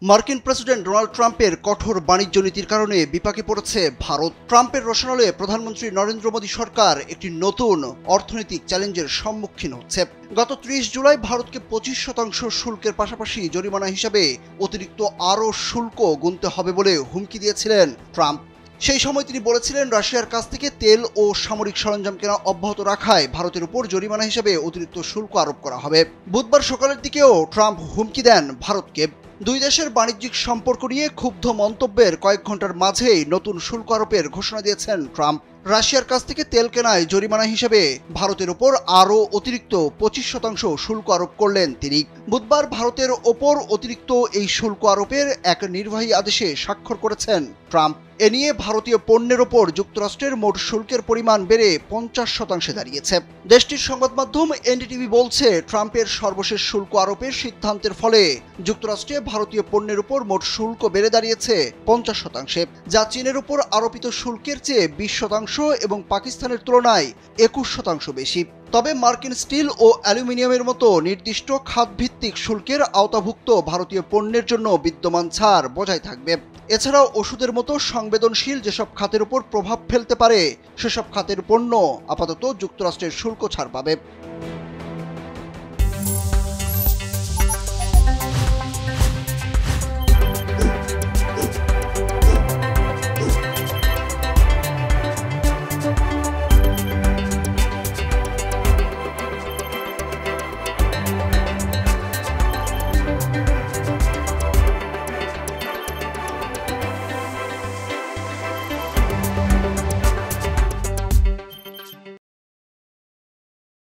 মার্কিন president Donald ট্রাম্পের কঠোর বাণিজ্য নীতির কারণে বিপাকে পড়েছে ভারত। ট্রাম্পের রোশনালে প্রধানমন্ত্রী নরেন্দ্র মোদী সরকার একটি নতুন অর্থনৈতিক চ্যালেঞ্জের সম্মুখীন হচ্ছে। গত ৩০ জুলাই ভারতকে ২৫% শুল্কের পাশাপাশি জরিমানা হিসাবে অতিরিক্ত আরও শুল্ক গুনতে হবে বলে হুমকি দিয়েছিলেন ট্রাম্প। সেই সময় তিনি বলেছিলেন, রাশিয়ার কাছ থেকে তেল ও সামরিক সরঞ্জাম কেনা অব্যাহত রাখায় ভারতের উপর জরিমানা হিসেবে অতিরিক্ত শুল্ক আরোপ করা হবে। বুধবার সকালের দিকেও ট্রাম্প হুমকি দেন ভারতকে। দুই দেশের বাণিজ্যিক সম্পর্ক নিয়ে ক্ষুব্ধ মন্তব্যের কয়েক ঘন্টার মাঝেই নতুন শুল্ক আরোপের ঘোষণা দিয়েছেন ট্রাম্প। রাশিয়ার কাছ থেকে তেল কেনায় জরিমানা হিসেবে ভারতের ওপর আরও অতিরিক্ত ২৫% শুল্ক আরোপ করলেন তিনি। বুধবার ভারতের ওপর অতিরিক্ত এই শুল্ক আরোপের এক নির্বাহী আদেশে স্বাক্ষর করেছেন ট্রাম্প। এ নিয়ে ভারতীয় পণ্যের ওপর যুক্তরাষ্ট্রের মোট শুল্কের পরিমাণ বেড়ে ৫০% দাঁড়িয়েছে। দেশটির সংবাদ মাধ্যম এনডিটিভি বলছে, ট্রাম্পের সর্বশেষ শুল্ক আরোপের সিদ্ধান্তের ফলে যুক্তরাষ্ট্রে ভারতীয় পণ্যের উপর মোট শুল্ক বেড়ে দাঁড়িয়েছে ৫০%, যা চীনের উপর আরোপিত শুল্কের চেয়ে ২০% এবং পাকিস্তানের তুলনায় ২১% বেশি। তবে মার্কিন স্টিল ও অ্যালুমিনিয়ামের মতো নির্দিষ্ট খাতভিত্তিক শুল্কের আওতাভুক্ত ভারতীয় পণ্যের জন্য বিদ্যমান ছাড় বজায় থাকবে। এছাড়াও ওষুধের মতো সংবেদনশীল যেসব খাতের উপর প্রভাব ফেলতে পারে সেসব খাতের পণ্য আপাতত যুক্তরাষ্ট্রের শুল্ক ছাড় পাবে।